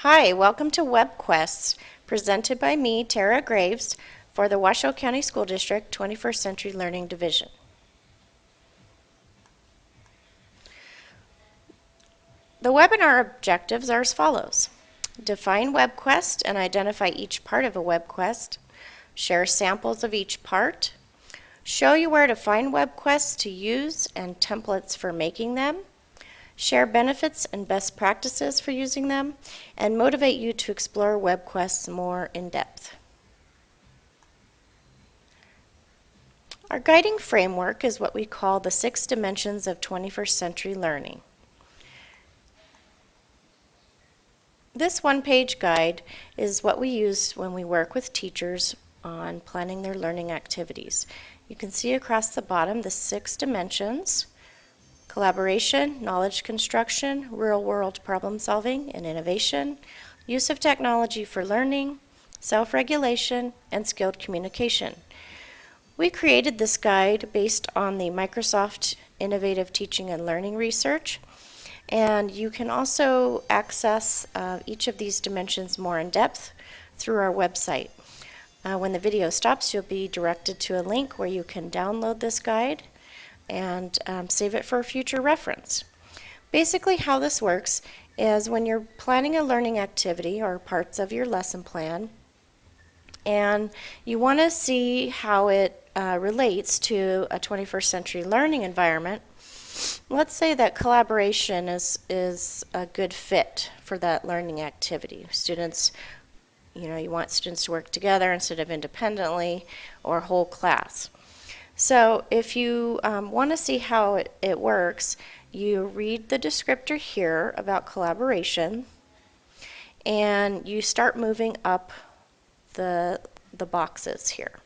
Hi, welcome to WebQuests, presented by me, Tara Graves, for the Washoe County School District 21st Century Learning Division. The webinar objectives are as follows. Define WebQuest and identify each part of a WebQuest. Share samples of each part. Show you where to find WebQuests to use and templates for making them. Share benefits and best practices for using them, and motivate you to explore WebQuests more in depth. Our guiding framework is what we call the 6 dimensions of 21st century learning. This one-page guide is what we use when we work with teachers on planning their learning activities. You can see across the bottom the 6 dimensions: collaboration, knowledge construction, real-world problem solving and innovation, use of technology for learning, self-regulation, and skilled communication. We created this guide based on the Microsoft Innovative Teaching and Learning Research, and you can also access each of these dimensions more in depth through our website. When the video stops, you'll be directed to a link where you can download this guide and save it for future reference. Basically, how this works is when you're planning a learning activity or parts of your lesson plan, and you want to see how it relates to a 21st century learning environment. Let's say that collaboration is a good fit for that learning activity. Students, you want students to work together instead of independently or whole class. So if you want to see how it works, you read the descriptor here about collaboration, and you start moving up the boxes here.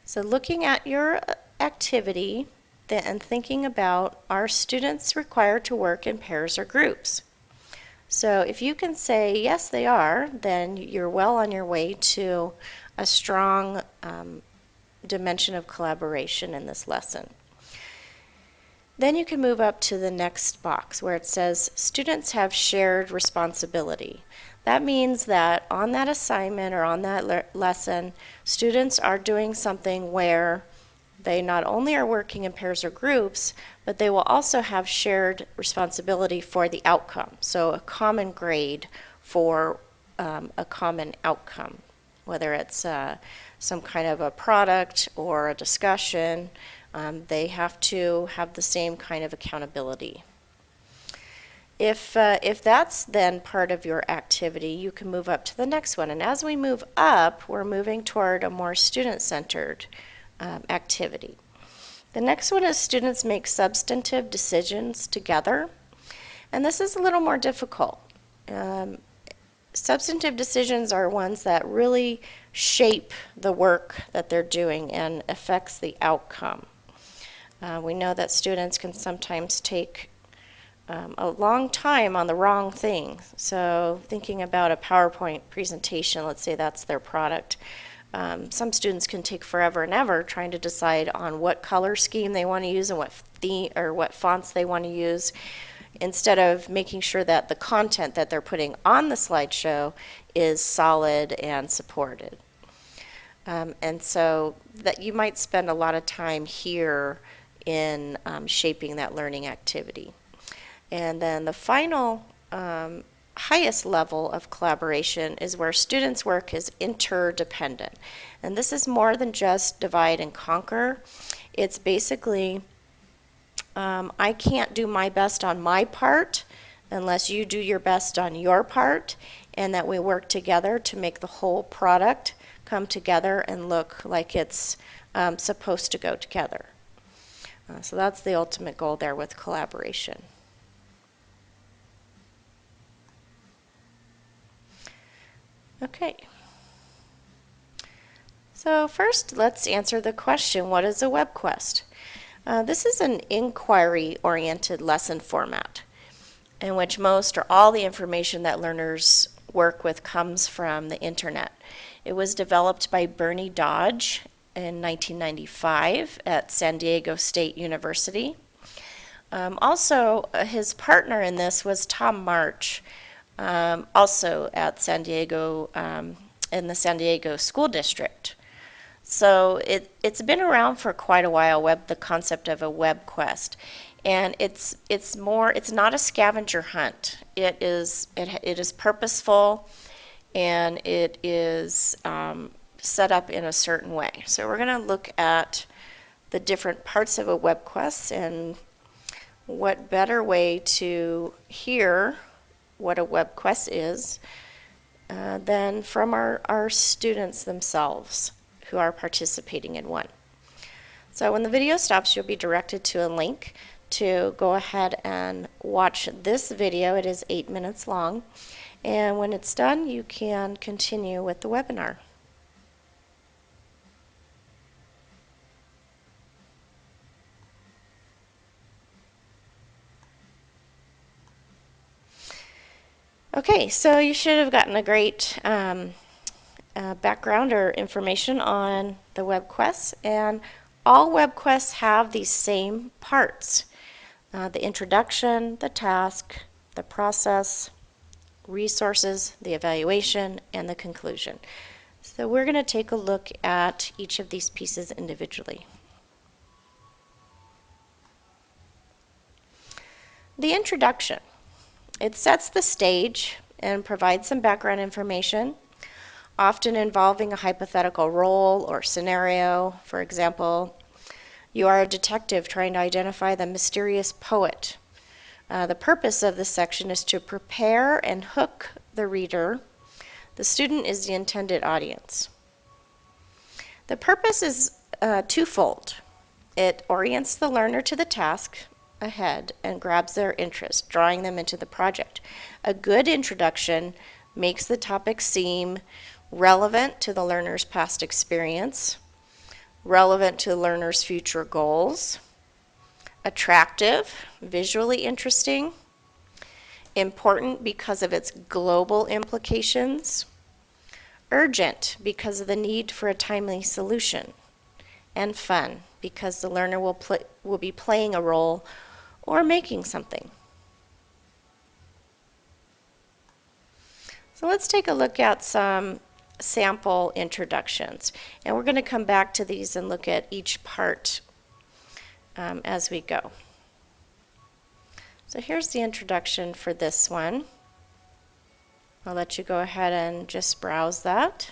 So looking at your activity and thinking about, are students required to work in pairs or groups? So if you can say yes they are, then you're well on your way to a strong dimension of collaboration in this lesson. Then you can move up to the next box where it says students have shared responsibility. That means that on that assignment or on that lesson, students are doing something where they not only are working in pairs or groups, but they will also have shared responsibility for the outcome. So a common grade for a common outcome, whether it's some kind of a product or a discussion. They have to have the same kind of accountability. If that's then part of your activity, you can move up to the next one. And as we move up, we're moving toward a more student-centered activity. The next one is students make substantive decisions together. And this is a little more difficult. Substantive decisions are ones that really shape the work that they're doing and affects the outcome. We know that students can sometimes take a long time on the wrong thing. So thinking about a PowerPoint presentation, let's say that's their product. Some students can take forever and ever trying to decide on what color scheme they want to use and what theme or what fonts they want to use, instead of making sure that the content that they're putting on the slideshow is solid and supported. And so that you might spend a lot of time here in shaping that learning activity. And then the final highest level of collaboration is where students' work is interdependent. And this is more than just divide and conquer. It's basically, I can't do my best on my part unless you do your best on your part, and that we work together to make the whole product come together and look like it's supposed to go together. So that's the ultimate goal there with collaboration. Okay. So first, let's answer the question, what is a WebQuest? This is an inquiry-oriented lesson format in which most or all the information that learners work with comes from the internet. It was developed by Bernie Dodge in 1995 at San Diego State University. Also, his partner in this was Tom March, also at San Diego, in the San Diego School District. So it's been around for quite a while, the concept of a WebQuest. And it's not a scavenger hunt. It is purposeful, and it is set up in a certain way. So we're going to look at the different parts of a WebQuest, and what better way to hear what a WebQuest is than from our students themselves who are participating in one. So when the video stops, you'll be directed to a link to go ahead and watch this video. It is 8 minutes long, and when it's done, you can continue with the webinar. Okay, so you should have gotten a great background or information on the WebQuests, and all WebQuests have these same parts: the introduction, the task, the process, resources, the evaluation, and the conclusion. So we're going to take a look at each of these pieces individually. The introduction. It sets the stage and provides some background information, often involving a hypothetical role or scenario. For example, you are a detective trying to identify the mysterious poet. The purpose of this section is to prepare and hook the reader. The student is the intended audience. The purpose is twofold. It orients the learner to the task ahead and grabs their interest, drawing them into the project. A good introduction makes the topic seem relevant to the learner's past experience, relevant to the learner's future goals, attractive, visually interesting, important because of its global implications, urgent because of the need for a timely solution, and fun because the learner will be playing a role or making something. So let's take a look at some sample introductions, and we're going to come back to these and look at each part as we go. So here's the introduction for this one. I'll let you go ahead and just browse that.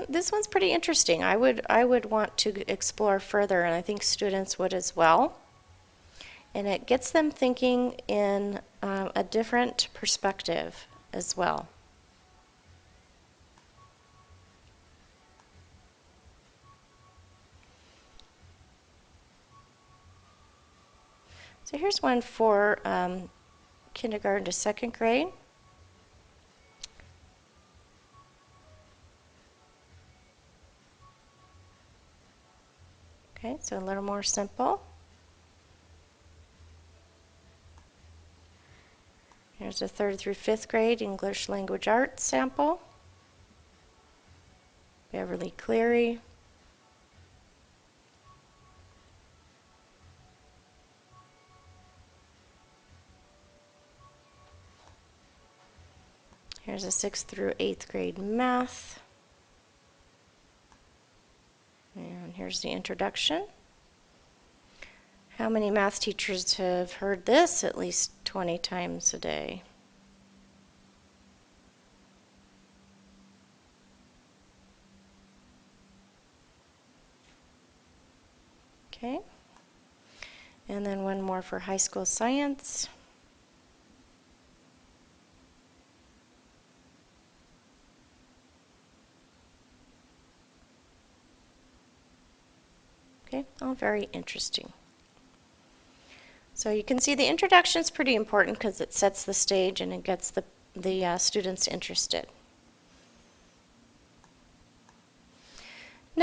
This one's pretty interesting. I would want to explore further, and I think students would as well. And it gets them thinking in a different perspective as well. So here's one for kindergarten to second grade. Okay, so a little more simple. Here's a 3rd through 5th grade English language arts sample. Beverly Cleary. Here's a 6th through 8th grade math. And here's the introduction. How many math teachers have heard this at least 20 times a day? Okay. And then one more for high school science. Okay, all very interesting. So you can see the introduction is pretty important because it sets the stage and it gets the students interested.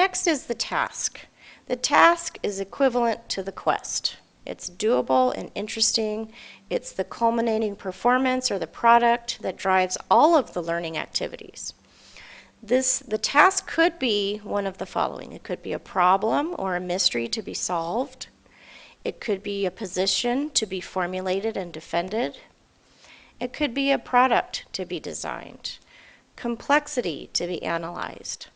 Next is the task. The task is equivalent to the quest. It's doable and interesting. It's the culminating performance or the product that drives all of the learning activities. The task could be one of the following. It could be a problem or a mystery to be solved. It could be a position to be formulated and defended. It could be a product to be designed, complexity to be analyzed,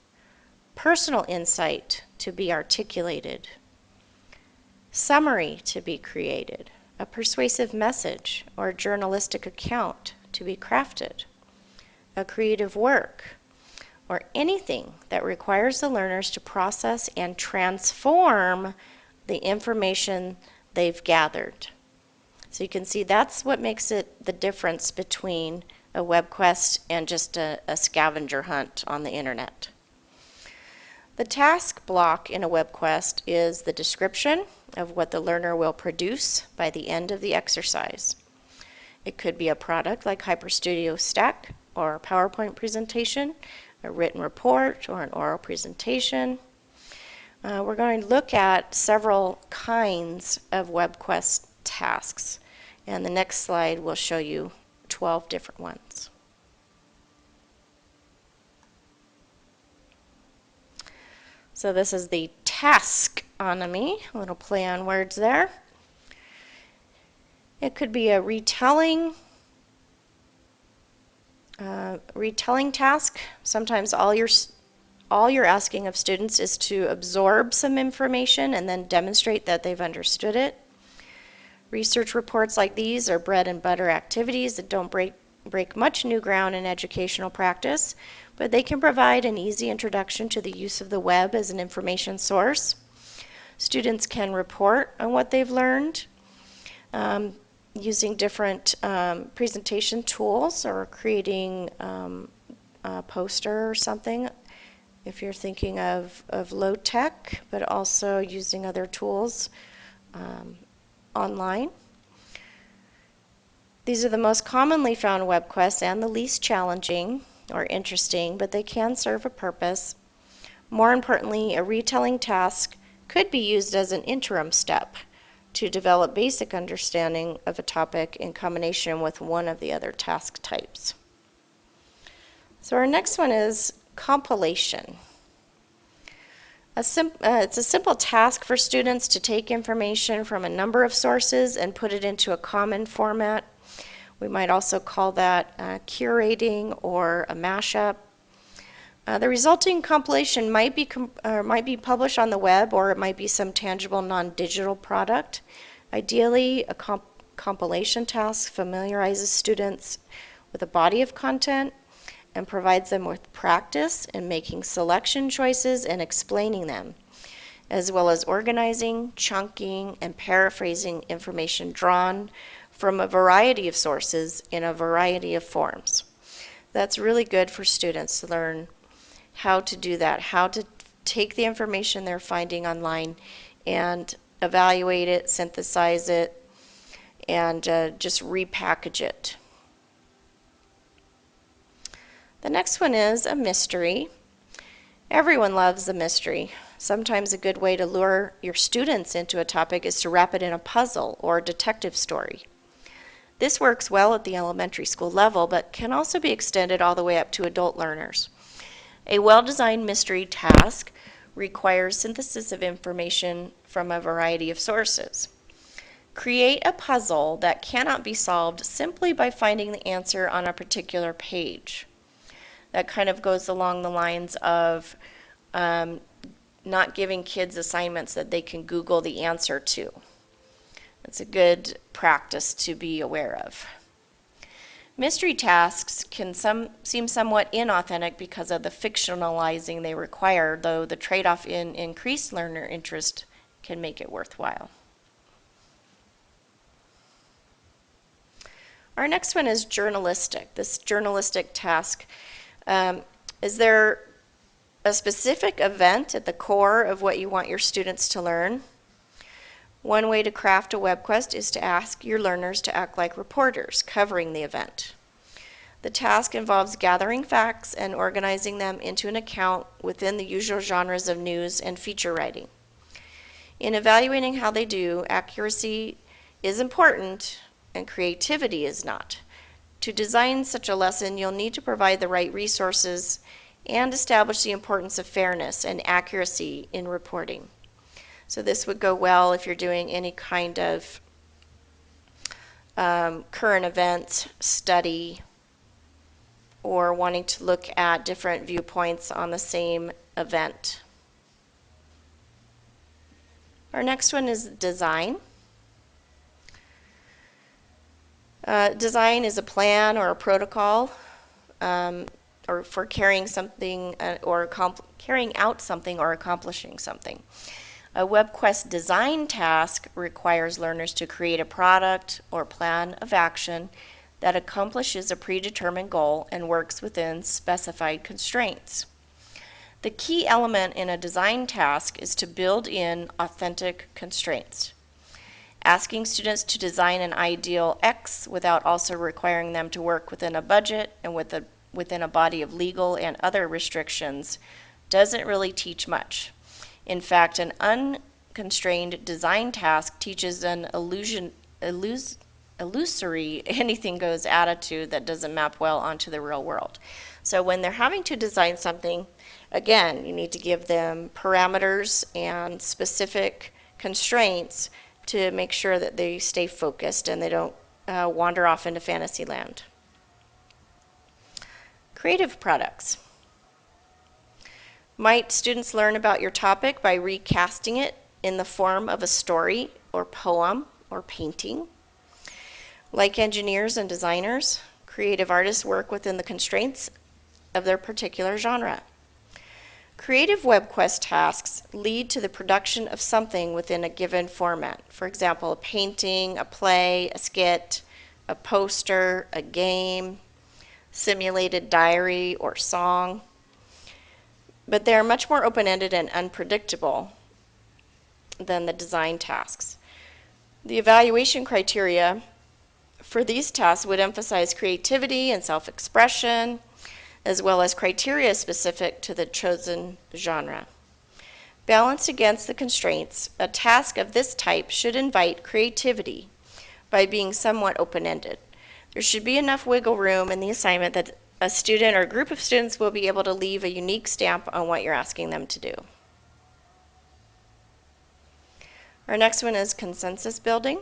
personal insight to be articulated, summary to be created, a persuasive message or journalistic account to be crafted, a creative work, or anything that requires the learners to process and transform the information they've gathered. So you can see that's what makes it the difference between a WebQuest and just a scavenger hunt on the internet. The task block in a WebQuest is the description of what the learner will produce by the end of the exercise. It could be a product like HyperStudio Stack or a PowerPoint presentation, a written report, or an oral presentation. We're going to look at several kinds of WebQuest tasks, and the next slide will show you 12 different ones. So this is the taskonomy, a little play on words there. It could be a retelling task. Sometimes all you're asking of students is to absorb some information and then demonstrate that they've understood it. Research reports like these are bread and butter activities that don't break much new ground in educational practice, but they can provide an easy introduction to the use of the web as an information source. Students can report on what they've learned using different presentation tools or creating a poster or something if you're thinking of low tech, but also using other tools online. These are the most commonly found web quests and the least challenging or interesting, but they can serve a purpose. More importantly, a retelling task could be used as an interim step to develop basic understanding of a topic in combination with one of the other task types. So our next one is compilation. It's a simple task for students to take information from a number of sources and put it into a common format. We might also call that curating or a mashup. The resulting compilation might be published on the web, or it might be some tangible non-digital product. Ideally, a compilation task familiarizes students with a body of content and provides them with practice in making selection choices and explaining them, as well as organizing, chunking, and paraphrasing information drawn from a variety of sources in a variety of forms. That's really good for students to learn how to do that, how to take the information they're finding online and evaluate it, synthesize it, and just repackage it. The next one is a mystery. Everyone loves a mystery. Sometimes a good way to lure your students into a topic is to wrap it in a puzzle or a detective story. This works well at the elementary school level, but can also be extended all the way up to adult learners. A well-designed mystery task requires synthesis of information from a variety of sources. Create a puzzle that cannot be solved simply by finding the answer on a particular page. That kind of goes along the lines of not giving kids assignments that they can Google the answer to. It's a good practice to be aware of. Mystery tasks can seem somewhat inauthentic because of the fictionalizing they require, though the trade-off in increased learner interest can make it worthwhile. Our next one is journalistic. This journalistic task, is there a specific event at the core of what you want your students to learn? One way to craft a WebQuest is to ask your learners to act like reporters covering the event. The task involves gathering facts and organizing them into an account within the usual genres of news and feature writing. In evaluating how they do, accuracy is important and creativity is not. To design such a lesson, you'll need to provide the right resources and establish the importance of fairness and accuracy in reporting. So this would go well if you're doing any kind of current event study or wanting to look at different viewpoints on the same event. Our next one is design. Design is a plan or a protocol or for carrying something or carrying out something or accomplishing something. A WebQuest design task requires learners to create a product or plan of action that accomplishes a predetermined goal and works within specified constraints. The key element in a design task is to build in authentic constraints. Asking students to design an ideal X without also requiring them to work within a budget and within a body of legal and other restrictions doesn't really teach much. In fact, an unconstrained design task teaches an illusory anything goes attitude that doesn't map well onto the real world. So when they're having to design something, again, you need to give them parameters and specific constraints to make sure that they stay focused and they don't wander off into fantasy land. Creative products. Might students learn about your topic by recasting it in the form of a story or poem or painting? Like engineers and designers, creative artists work within the constraints of their particular genre. Creative WebQuest tasks lead to the production of something within a given format. For example, a painting, a play, a skit, a poster, a game, simulated diary or song. But they are much more open-ended and unpredictable than the design tasks. The evaluation criteria for these tasks would emphasize creativity and self-expression, as well as criteria specific to the chosen genre. Balanced against the constraints, a task of this type should invite creativity by being somewhat open-ended. There should be enough wiggle room in the assignment that a student or group of students will be able to leave a unique stamp on what you're asking them to do. Our next one is consensus building.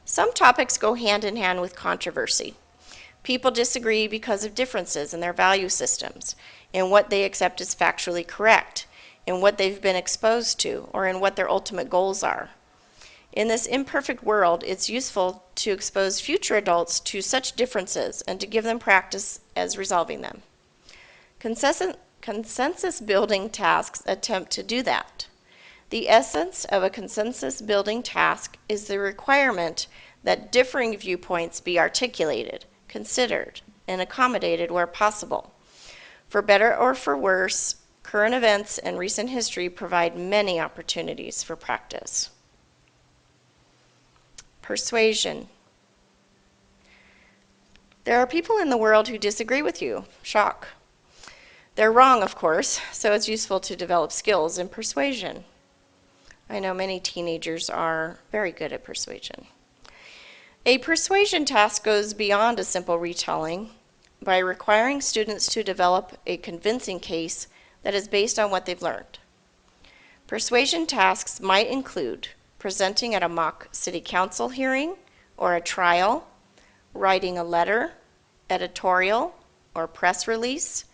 Some topics go hand in hand with controversy. People disagree because of differences in their value systems, in what they accept as factually correct, in what they've been exposed to, or in what their ultimate goals are. In this imperfect world, it's useful to expose future adults to such differences and to give them practice as resolving them. Consensus building tasks attempt to do that. The essence of a consensus building task is the requirement that differing viewpoints be articulated, considered, and accommodated where possible. For better or for worse, current events and recent history provide many opportunities for practice. Persuasion. There are people in the world who disagree with you. Shock. They're wrong, of course, so it's useful to develop skills in persuasion. I know many teenagers are very good at persuasion. A persuasion task goes beyond a simple retelling by requiring students to develop a convincing case that is based on what they've learned. Persuasion tasks might include presenting at a mock city council hearing or a trial, writing a letter, editorial, or press release,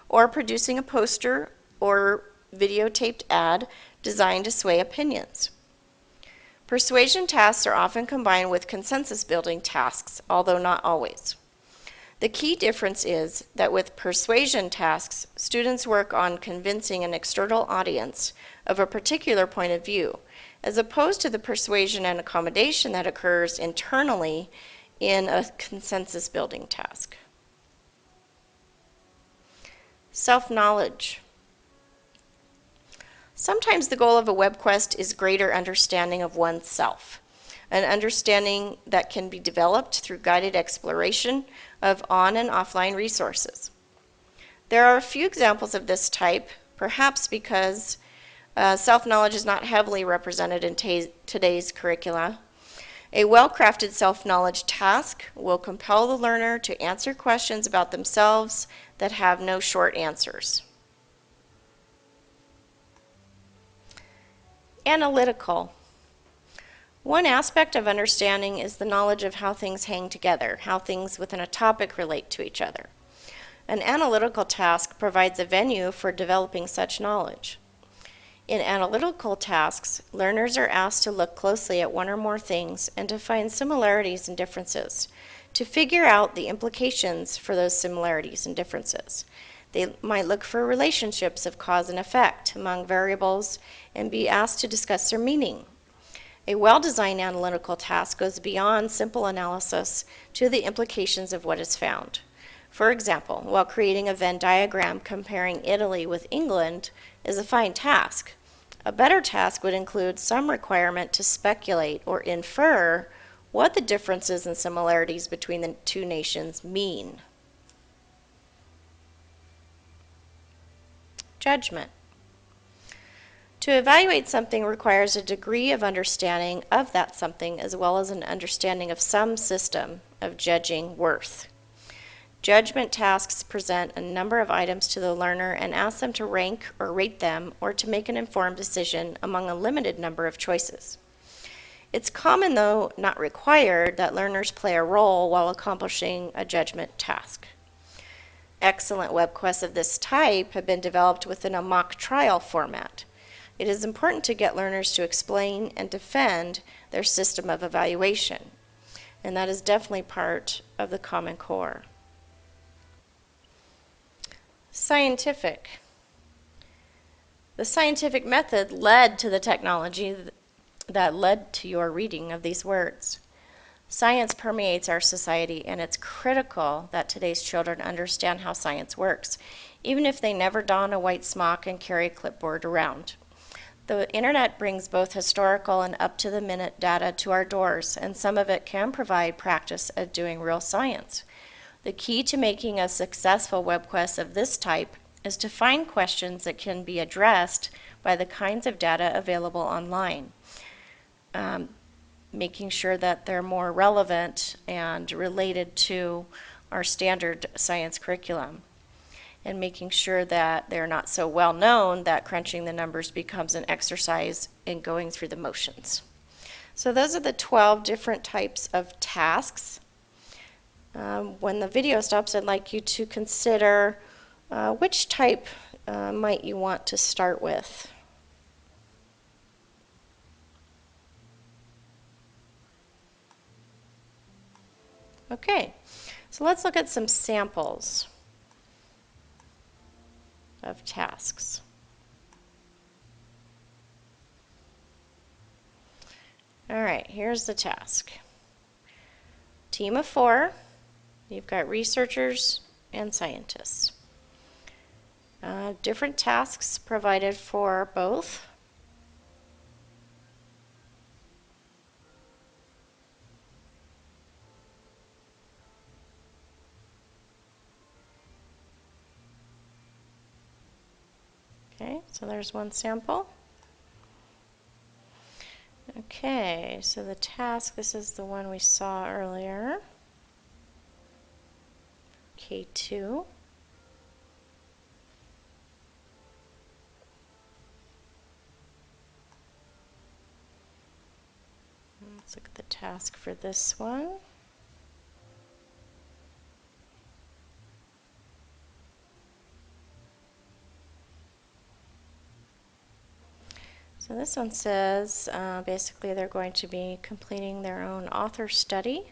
or producing a poster or videotaped ad designed to sway opinions. Persuasion tasks are often combined with consensus building tasks, although not always. The key difference is that with persuasion tasks, students work on convincing an external audience of a particular point of view, as opposed to the persuasion and accommodation that occurs internally in a consensus building task. Self-knowledge. Sometimes the goal of a WebQuest is greater understanding of oneself. an understanding that can be developed through guided exploration of on and offline resources. There are a few examples of this type, perhaps because self-knowledge is not heavily represented in today's curricula. A well-crafted self-knowledge task will compel the learner to answer questions about themselves that have no short answers. Analytical. One aspect of understanding is the knowledge of how things hang together, how things within a topic relate to each other. An analytical task provides a venue for developing such knowledge. In analytical tasks, learners are asked to look closely at one or more things and to find similarities and differences, to figure out the implications for those similarities and differences. They might look for relationships of cause and effect among variables and be asked to discuss their meaning. A well-designed analytical task goes beyond simple analysis to the implications of what is found. For example, while creating a Venn diagram comparing Italy with England is a fine task, a better task would include some requirement to speculate or infer what the differences and similarities between the two nations mean. Judgment. To evaluate something requires a degree of understanding of that something as well as an understanding of some system of judging worth. Judgment tasks present a number of items to the learner and ask them to rank or rate them or to make an informed decision among a limited number of choices. It's common, though not required, that learners play a role while accomplishing a judgment task. Excellent WebQuests of this type have been developed within a mock trial format. It is important to get learners to explain and defend their system of evaluation, and that is definitely part of the Common Core. Scientific. The scientific method led to the technology that led to your reading of these words. Science permeates our society, and it's critical that today's children understand how science works, even if they never don a white smock and carry a clipboard around. The internet brings both historical and up-to-the-minute data to our doors, and some of it can provide practice at doing real science. The key to making a successful WebQuest of this type is to find questions that can be addressed by the kinds of data available online, making sure that they're more relevant and related to our standard science curriculum, and making sure that they're not so well known that crunching the numbers becomes an exercise in going through the motions. So those are the 12 different types of tasks. When the video stops, I'd like you to consider which type might you want to start with. Okay, so let's look at some samples of tasks. All right, here's the task. Team of 4. You've got researchers and scientists. Different tasks provided for both. Okay, so there's one sample. Okay, so the task, this is the one we saw earlier. K2. Let's look at the task for this one. So this one says basically they're going to be completing their own author study.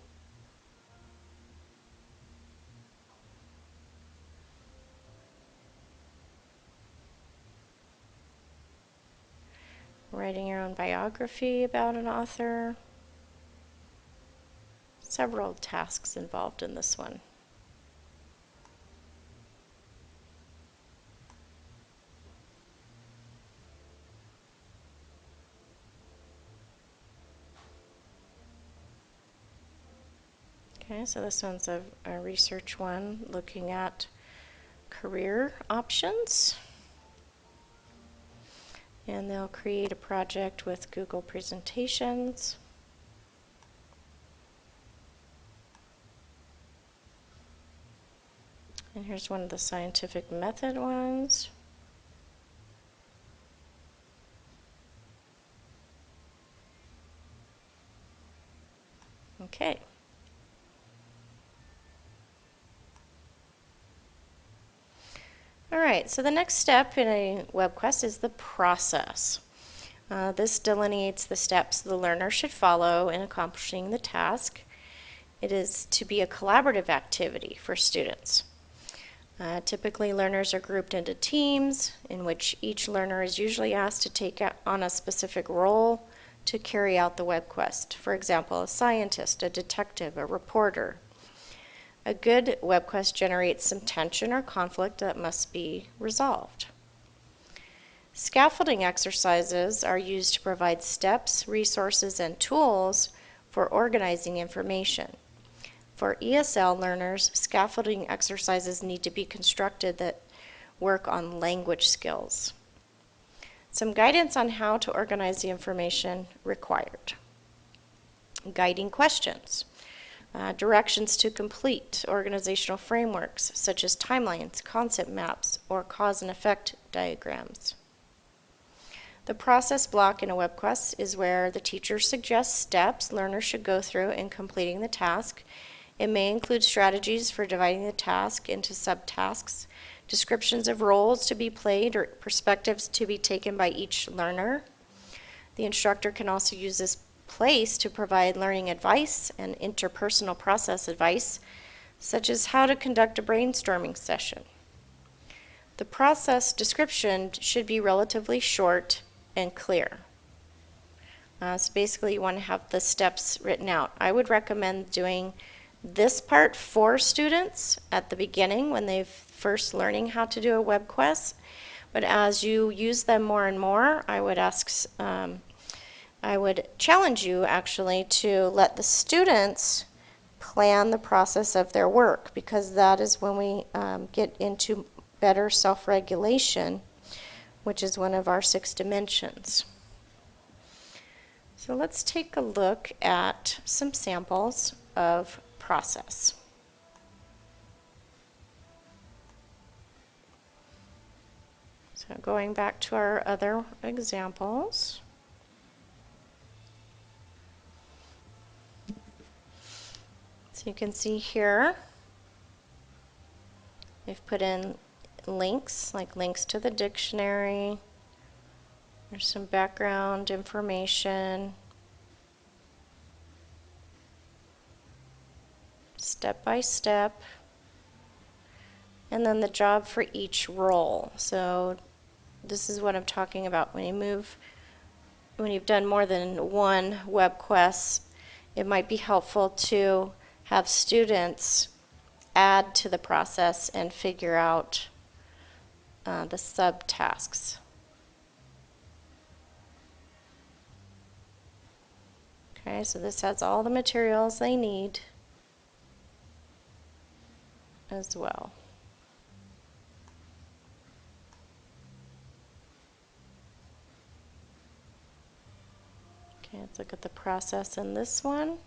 Writing your own biography about an author. Several tasks involved in this one. Okay, so this one's a research one looking at career options. And they'll create a project with Google Presentations. And here's one of the scientific method ones. Okay. All right, so the next step in a WebQuest is the process. This delineates the steps the learner should follow in accomplishing the task. It is to be a collaborative activity for students. Typically, learners are grouped into teams in which each learner is usually asked to take on a specific role to carry out the WebQuest. For example, a scientist, a detective, a reporter. A good WebQuest generates some tension or conflict that must be resolved. Scaffolding exercises are used to provide steps, resources, and tools for organizing information. For ESL learners, scaffolding exercises need to be constructed that work on language skills. Some guidance on how to organize the information required. Guiding questions. Directions to complete organizational frameworks such as timelines, concept maps, or cause and effect diagrams. The process block in a WebQuest is where the teacher suggests steps learners should go through in completing the task. It may include strategies for dividing the task into subtasks, descriptions of roles to be played or perspectives to be taken by each learner. The instructor can also use this place to provide learning advice and interpersonal process advice, such as how to conduct a brainstorming session. The process description should be relatively short and clear. So basically you want to have the steps written out. I would recommend doing this part for students at the beginning when they're first learning how to do a WebQuest. But as you use them more and more, I would challenge you actually to let the students plan the process of their work, because that is when we get into better self-regulation, which is one of our 6 dimensions. So let's take a look at some samples of process. So going back to our other examples. So you can see here, we've put in links, like links to the dictionary. There's some background information, step by step, and then the job for each role. So this is what I'm talking about. When you've done more than one WebQuest, it might be helpful to have students add to the process and figure out the subtasks. Okay, so this has all the materials they need as well. Okay, let's look at the process in this one.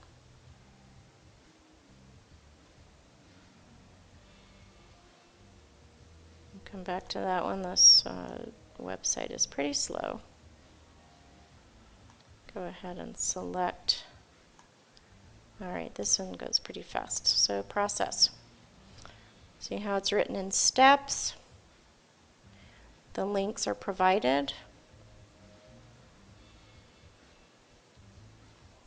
Come back to that one. This website is pretty slow. Go ahead and select. All right, this one goes pretty fast. So process. See how it's written in steps. The links are provided.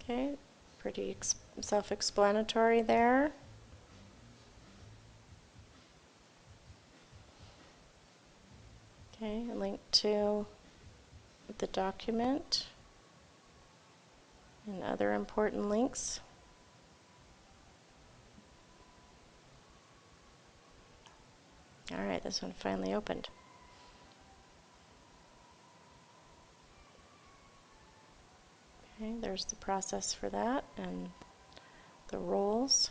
Okay, pretty self-explanatory there. Okay, a link to the document and other important links. All right, this one finally opened. Okay, there's the process for that and the roles.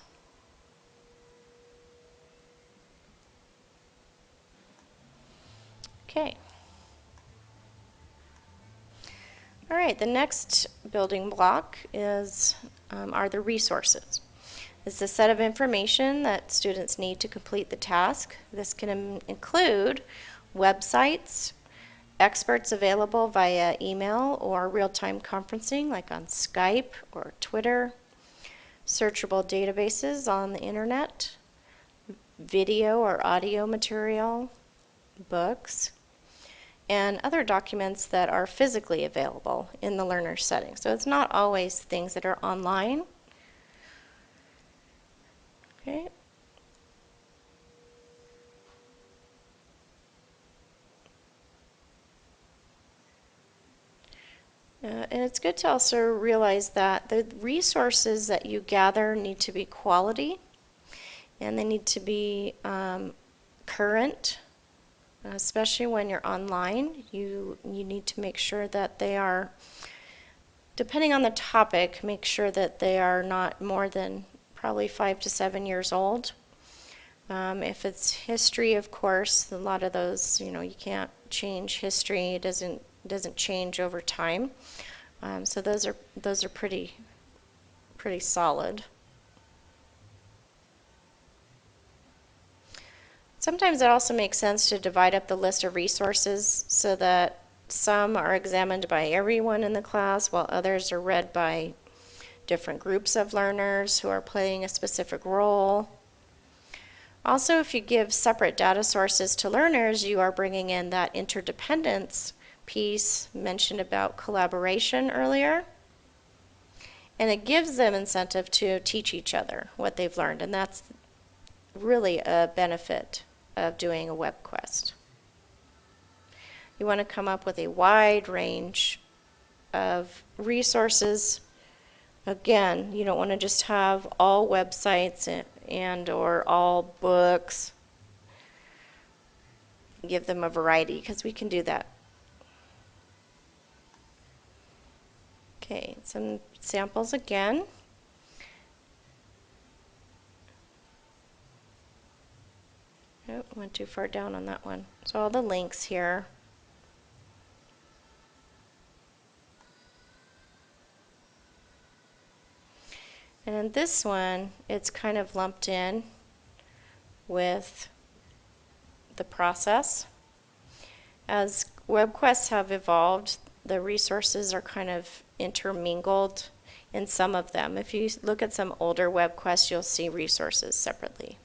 Okay. All right, the next building block are the resources. It's a set of information that students need to complete the task. This can include websites, experts available via email or real-time conferencing like on Skype or Twitter, searchable databases on the internet, video or audio material, books, and other documents that are physically available in the learner setting. So it's not always things that are online. Okay. And it's good to also realize that the resources that you gather need to be quality and they need to be current, especially when you're online. You need to make sure that they are, depending on the topic, make sure that they are not more than probably 5 to 7 years old. If it's history, of course, a lot of those, you can't change history. It doesn't change over time. So those are pretty solid. Sometimes it also makes sense to divide up the list of resources so that some are examined by everyone in the class while others are read by different groups of learners who are playing a specific role. Also, if you give separate data sources to learners, you are bringing in that interdependence piece mentioned about collaboration earlier. And it gives them incentive to teach each other what they've learned, and that's really a benefit of doing a WebQuest. You want to come up with a wide range of resources. Again, you don't want to just have all websites and or all books. Give them a variety because we can do that. Okay, some samples again. Oh, went too far down on that one. So all the links here. And in this one, it's kind of lumped in with the process. As WebQuests have evolved, the resources are kind of intermingled in some of them. If you look at some older WebQuests, you'll see resources separately.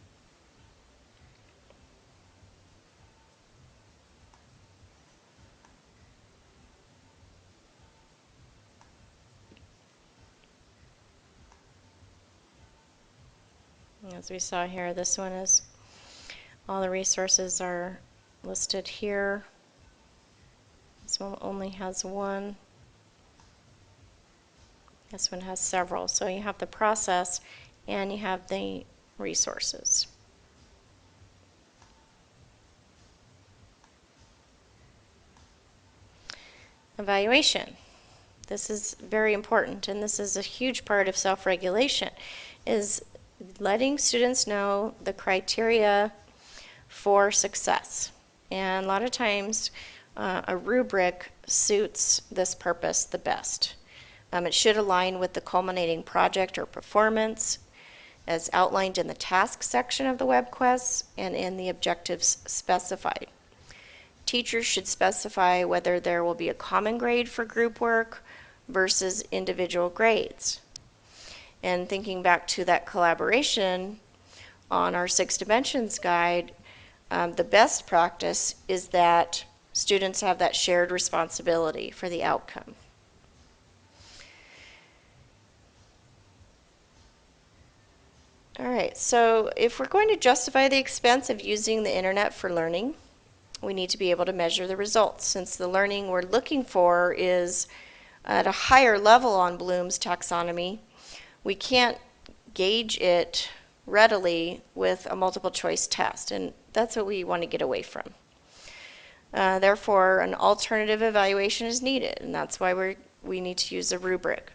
As we saw here, this one is all the resources are listed here. This one only has one. This one has several. So you have the process and you have the resources. Evaluation. This is very important, and this is a huge part of self-regulation, is letting students know the criteria for success. And a lot of times a rubric suits this purpose the best. It should align with the culminating project or performance as outlined in the task section of the WebQuest and in the objectives specified. Teachers should specify whether there will be a common grade for group work versus individual grades. And thinking back to that collaboration on our 6 dimensions guide, the best practice is that students have that shared responsibility for the outcome. All right, so if we're going to justify the expense of using the internet for learning, we need to be able to measure the results. Since the learning we're looking for is at a higher level on Bloom's taxonomy, we can't gauge it readily with a multiple choice test, and that's what we want to get away from. Therefore, an alternative evaluation is needed, and that's why we need to use a rubric.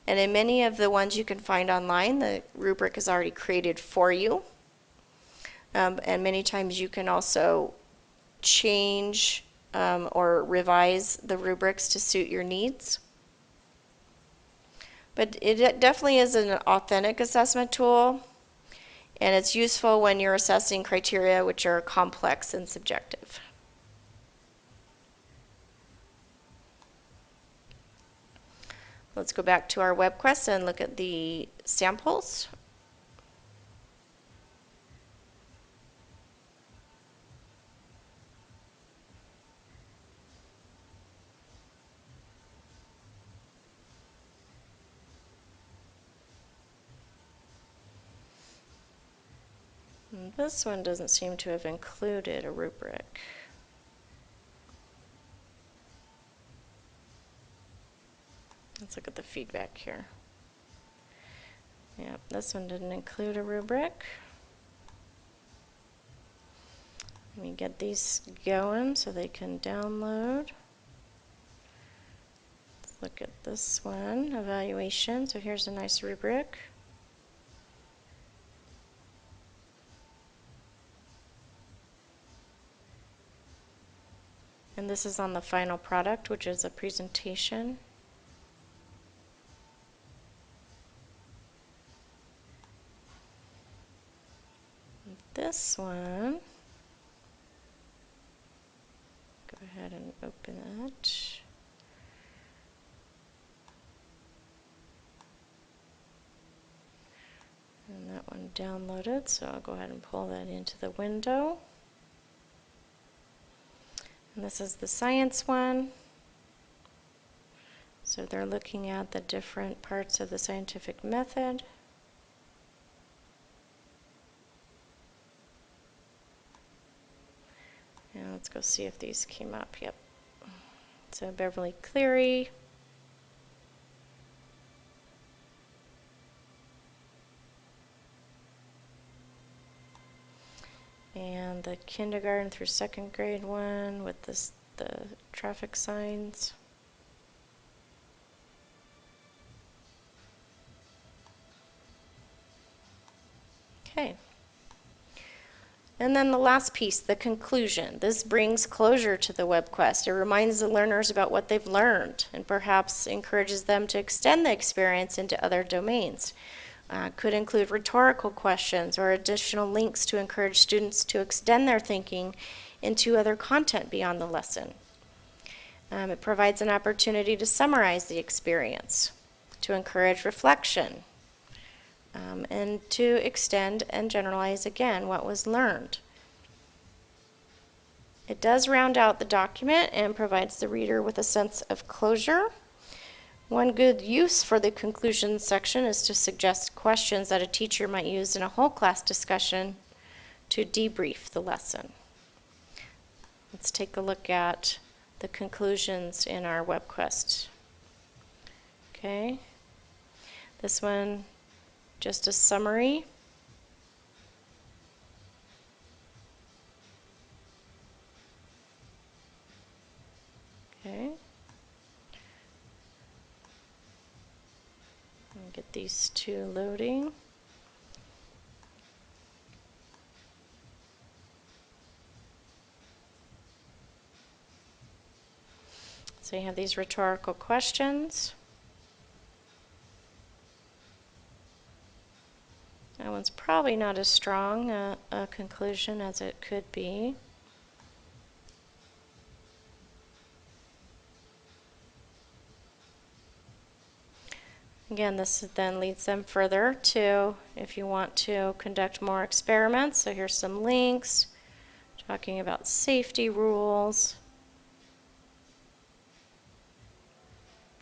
And in many of the ones you can find online, the rubric is already created for you. And many times you can also change or revise the rubrics to suit your needs. But it definitely is an authentic assessment tool, and it's useful when you're assessing criteria which are complex and subjective. Let's go back to our WebQuests and look at the samples. And this one doesn't seem to have included a rubric. Let's look at the feedback here. Yeah, this one didn't include a rubric. Let me get these going so they can download. Let's look at this one, evaluation. So here's a nice rubric. And this is on the final product, which is a presentation. This one, go ahead and open it. And that one downloaded, so I'll go ahead and pull that into the window. And this is the science one. So they're looking at the different parts of the scientific method. And let's go see if these came up. Yep. So Beverly Cleary. And the kindergarten through second grade one with the traffic signs. Okay. And then the last piece, the conclusion. This brings closure to the WebQuest. It reminds the learners about what they've learned and perhaps encourages them to extend the experience into other domains. Could include rhetorical questions or additional links to encourage students to extend their thinking into other content beyond the lesson. It provides an opportunity to summarize the experience, to encourage reflection, and to extend and generalize again what was learned. It does round out the document and provides the reader with a sense of closure. One good use for the conclusion section is to suggest questions that a teacher might use in a whole class discussion to debrief the lesson. Let's take a look at the conclusions in our WebQuest. Okay, this one, just a summary. Okay, get these two loading. So you have these rhetorical questions. That one's probably not as strong a conclusion as it could be. Again, this then leads them further to, if you want to conduct more experiments. So here's some links talking about safety rules.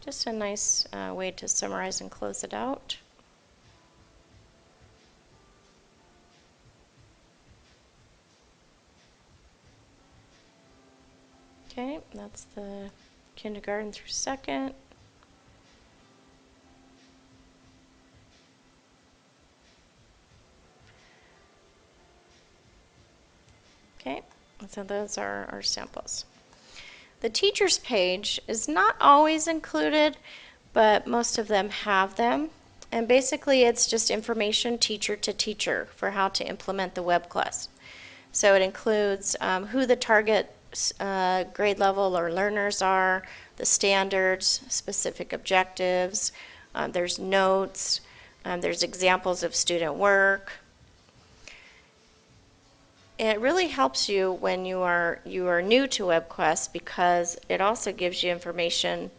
Just a nice way to summarize and close it out. Okay, that's the kindergarten through second. Okay, so those are our samples. The teacher's page is not always included, but most of them have them. And basically it's just information teacher to teacher for how to implement the WebQuest. So it includes who the target grade level or learners are, the standards, specific objectives, there's notes, there's examples of student work. And it really helps you when you are new to WebQuest because it also gives you information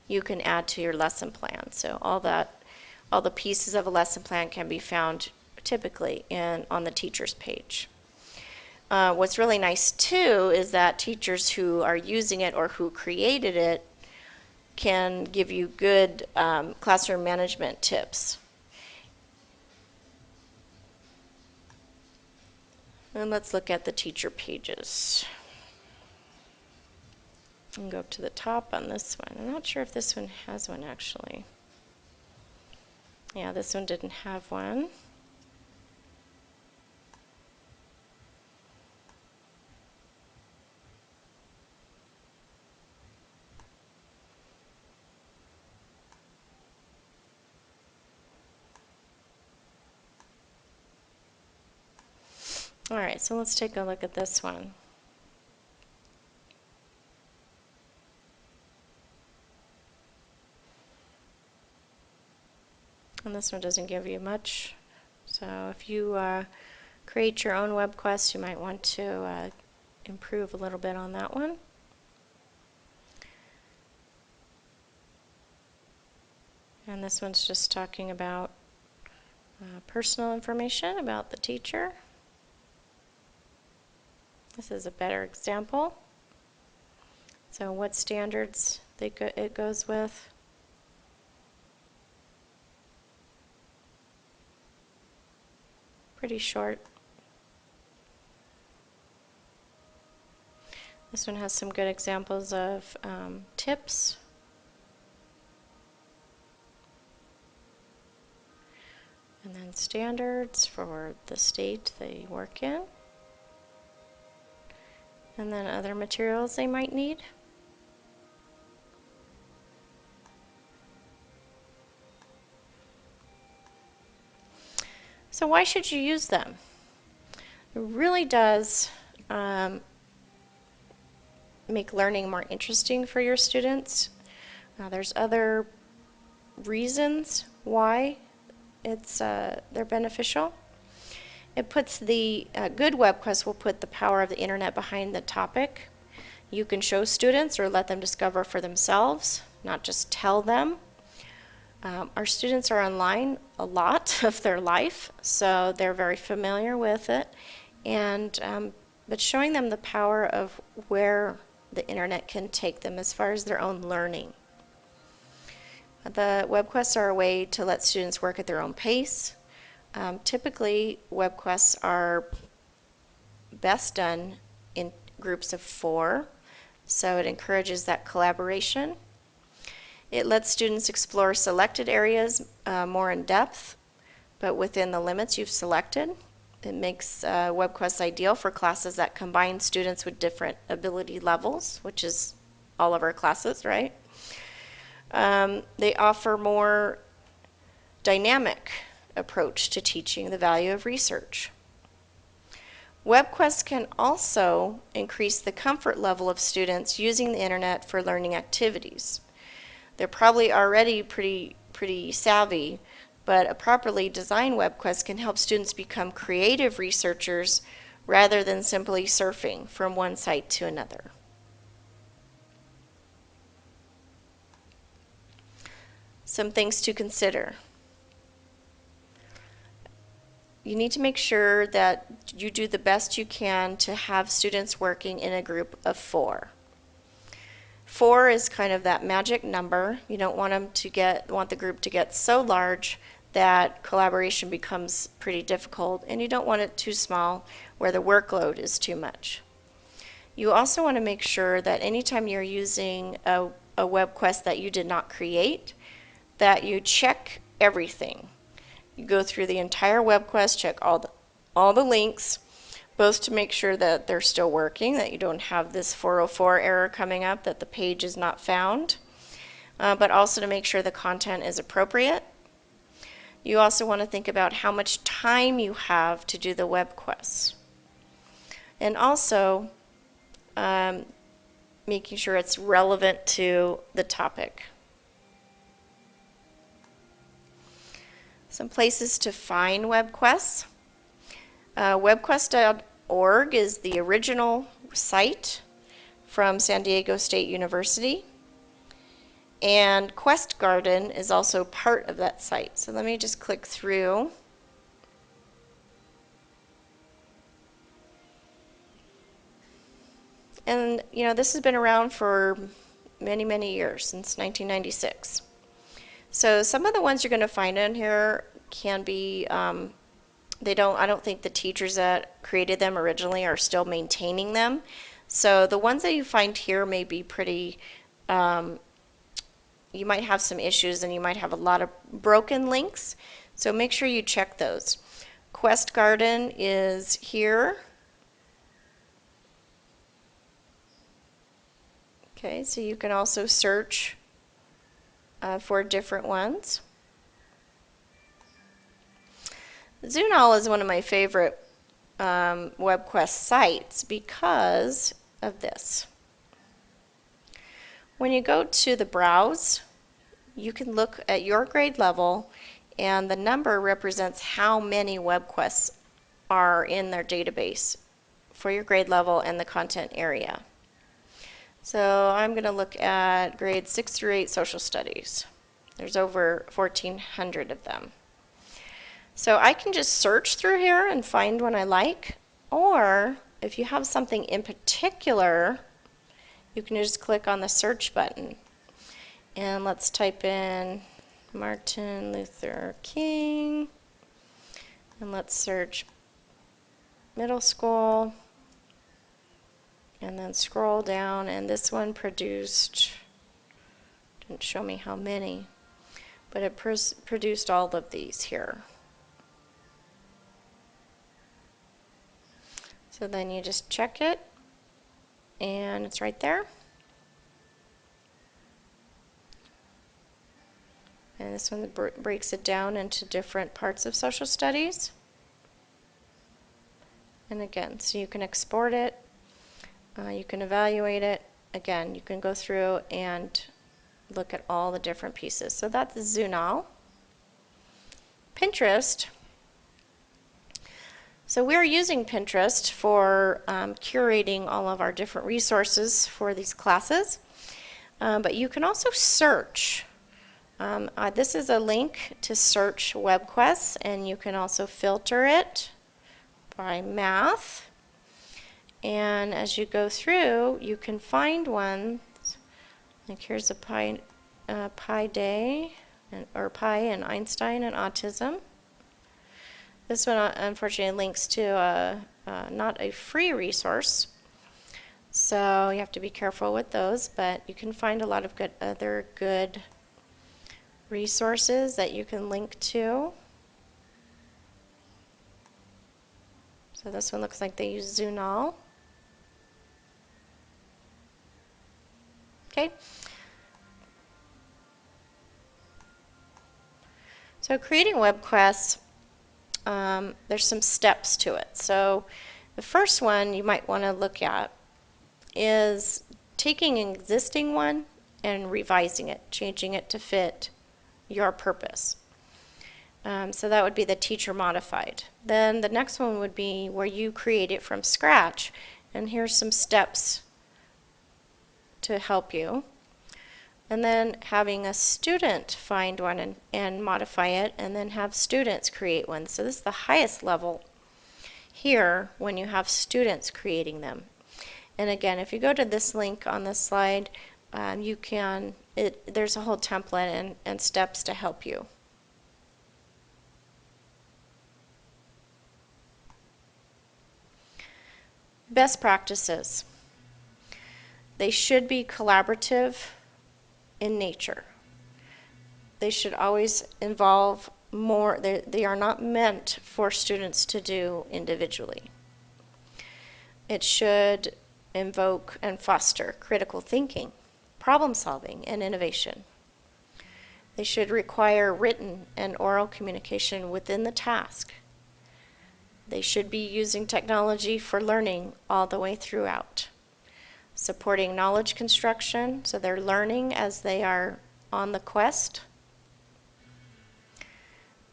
you can add to your lesson plan. So all the pieces of a lesson plan can be found typically on the teacher's page. What's really nice too is that teachers who are using it or who created it can give you good classroom management tips. And let's look at the teacher pages. And go up to the top on this one. I'm not sure if this one has one actually. Yeah, this one didn't have one. All right, so let's take a look at this one. And this one doesn't give you much. So if you create your own WebQuest, you might want to improve a little bit on that one. And this one's just talking about personal information about the teacher. This is a better example. So what standards it goes with. Pretty short. This one has some good examples of tips. And then standards for the state they work in. And then other materials they might need. So why should you use them? It really does make learning more interesting for your students. There's other reasons why they're beneficial. It puts the good WebQuest will put the power of the internet behind the topic. You can show students or let them discover for themselves, not just tell them. Our students are online a lot of their life, so they're very familiar with it. But showing them the power of where the internet can take them as far as their own learning. The WebQuests are a way to let students work at their own pace. Typically, WebQuests are best done in groups of 4, so it encourages that collaboration. It lets students explore selected areas more in depth, but within the limits you've selected. It makes WebQuests ideal for classes that combine students with different ability levels, which is all of our classes, right? They offer more dynamic approach to teaching the value of research. WebQuests can also increase the comfort level of students using the internet for learning activities. They're probably already pretty savvy, but a properly designed WebQuest can help students become creative researchers rather than simply surfing from one site to another. Some things to consider. You need to make sure that you do the best you can to have students working in a group of 4. 4 is kind of that magic number. You don't want the group to get so large that collaboration becomes pretty difficult, and you don't want it too small where the workload is too much. You also want to make sure that anytime you're using a WebQuest that you did not create, that you check everything. You go through the entire WebQuest, check all the links, both to make sure that they're still working, that you don't have this 404 error coming up, that the page is not found, but also to make sure the content is appropriate. You also want to think about how much time you have to do the WebQuests. And also, um, making sure it's relevant to the topic. Some places to find WebQuests. WebQuest.org is the original site from San Diego State University. And Quest Garden is also part of that site. So let me just click through. And this has been around for many, many years, since 1996. So some of the ones you're going to find in here can be, I don't think the teachers that created them originally are still maintaining them. So the ones that you find here may be pretty, you might have some issues and you might have a lot of broken links. So make sure you check those. Quest Garden is here. Okay, so you can also search for different ones. Zunal is one of my favorite WebQuest sites because of this. When you go to the browse, you can look at your grade level, and the number represents how many WebQuests are in their database for your grade level and the content area. So I'm going to look at grades 6 through 8 social studies. There's over 1,400 of them. So I can just search through here and find one I like, or if you have something in particular, you can just click on the search button. And let's type in Martin Luther King, and let's search middle school, and then scroll down, and this one produced, didn't show me how many, but it produced all of these here. So then you just check it, and it's right there. And this one breaks it down into different parts of social studies. And again, so you can export it, you can evaluate it. Again, you can go through and look at all the different pieces. So that's Zunal. Pinterest. So we're using Pinterest for curating all of our different resources for these classes. But you can also search. This is a link to search WebQuests, and you can also filter it by math. And as you go through, you can find ones, like here's a Pi Day, or Pi and Einstein and autism. This one unfortunately links to not a free resource, so you have to be careful with those, but you can find a lot of other good resources that you can link to. So this one looks like they use Zunal. Okay. So creating WebQuests, there's some steps to it. So the first one you might want to look at is taking an existing one and revising it, changing it to fit your purpose. So that would be the teacher modified. Then the next one would be where you create it from scratch. And here's some steps to help you. And then having a student find one and modify it, and then have students create one. So this is the highest level here when you have students creating them. And again, if you go to this link on this slide, there's a whole template and steps to help you. Best practices. They should be collaborative in nature. They should always involve more. They are not meant for students to do individually. It should invoke and foster critical thinking, problem solving, and innovation. They should require written and oral communication within the task. They should be using technology for learning all the way throughout. supporting knowledge construction, so they're learning as they are on the quest.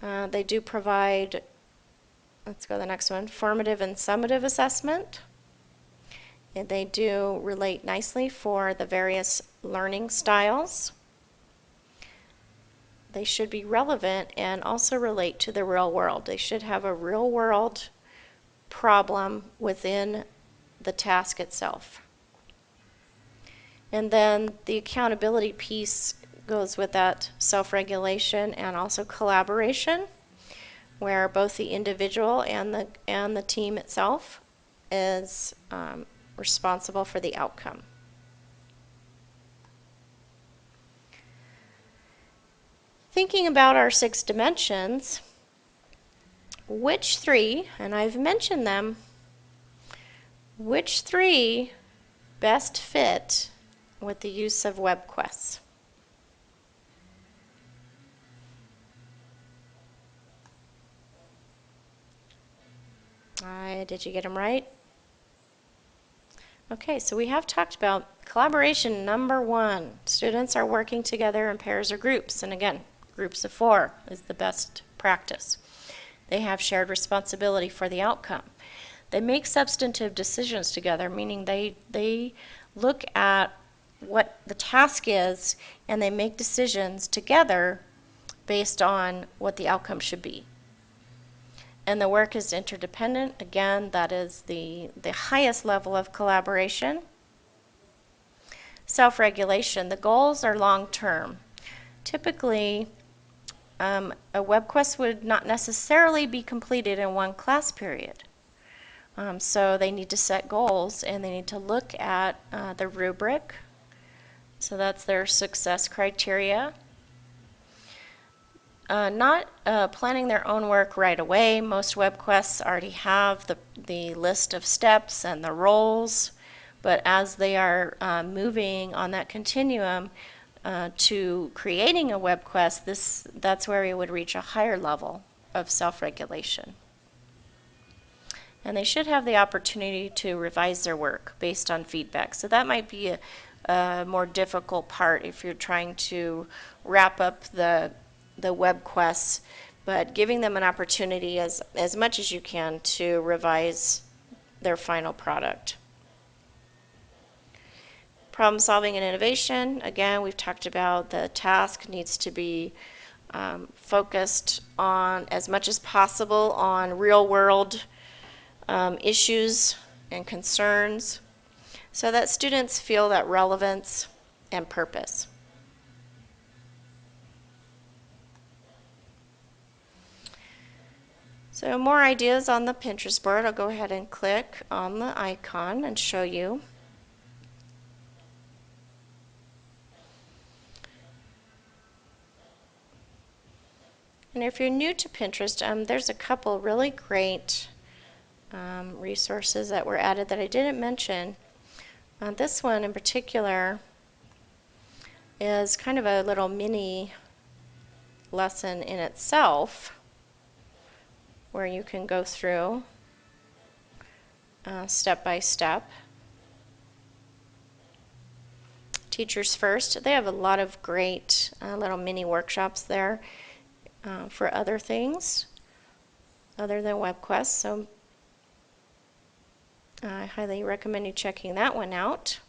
They do provide, let's go to the next one, formative and summative assessment. And they do relate nicely for the various learning styles. They should be relevant and also relate to the real world. They should have a real world problem within the task itself. And then the accountability piece goes with that self-regulation and also collaboration, where both the individual and the team itself is responsible for the outcome. Thinking about our 6 dimensions, which 3, and I've mentioned them, which 3 best fit with the use of WebQuests? Did you get them right? Okay, so we have talked about collaboration number 1. Students are working together in pairs or groups, and again, groups of 4 is the best practice. They have shared responsibility for the outcome. They make substantive decisions together, meaning they look at what the task is and they make decisions together based on what the outcome should be. And the work is interdependent. Again, that is the highest level of collaboration. Self-regulation. The goals are long-term. Typically, a WebQuest would not necessarily be completed in one class period. So they need to set goals and they need to look at the rubric. So that's their success criteria. Not planning their own work right away. Most WebQuests already have the list of steps and the roles, but as they are moving on that continuum to creating a WebQuest, that's where we would reach a higher level of self-regulation. And they should have the opportunity to revise their work based on feedback. So that might be a more difficult part if you're trying to wrap up the WebQuests, but giving them an opportunity as much as you can to revise their final product. Problem solving and innovation. Again, we've talked about the task needs to be focused on, as much as possible, on real world issues and concerns so that students feel that relevance and purpose. So more ideas on the Pinterest board. I'll go ahead and click on the icon and show you. And if you're new to Pinterest, there's a couple really great resources that were added that I didn't mention. This one in particular is kind of a little mini lesson in itself where you can go through step by step. Teachers First, they have a lot of great little mini workshops there for other things other than WebQuest, so I highly recommend you checking that one out.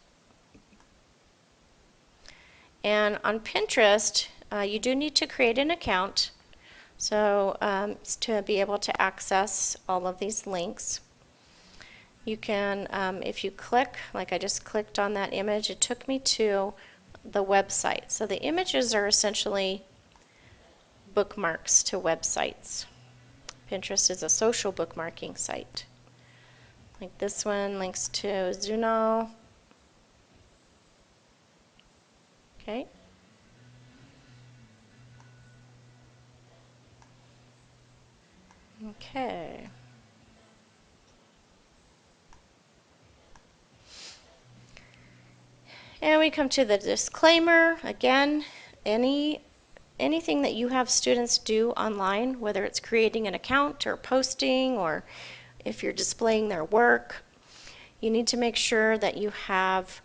And on Pinterest, you do need to create an account so to be able to access all of these links. You can, if you click, like I just clicked on that image, it took me to the website. So the images are essentially bookmarks to websites. Pinterest is a social bookmarking site. Like this one links to Zuno. Okay. Okay. And we come to the disclaimer. Again, anything that you have students do online, whether it's creating an account or posting or if you're displaying their work, you need to make sure that you have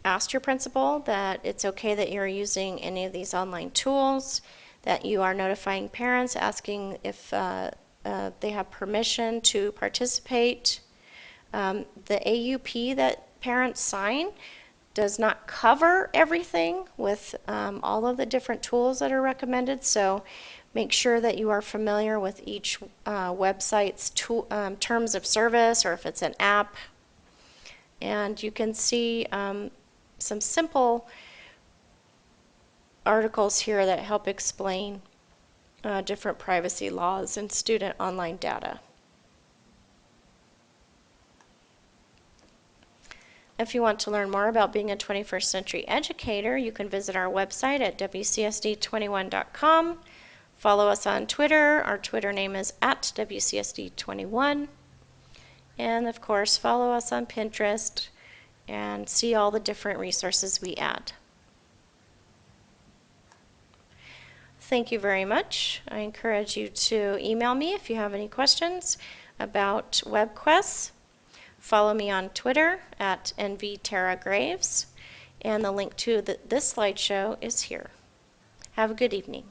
asked your principal that it's okay that you're using any of these online tools, that you are notifying parents, asking if they have permission to participate. The AUP that parents sign does not cover everything with all of the different tools that are recommended, so make sure that you are familiar with each website's terms of service, or if it's an app. And you can see some simple articles here that help explain different privacy laws and student online data. If you want to learn more about being a 21st century educator, you can visit our website at wcsd21.com. Follow us on Twitter. Our Twitter name is at WCSD21. And of course, follow us on Pinterest and see all the different resources we add. Thank you very much. I encourage you to email me if you have any questions about WebQuests. Follow me on Twitter at NVTaraGraves, and the link to this slideshow is here. Have a good evening.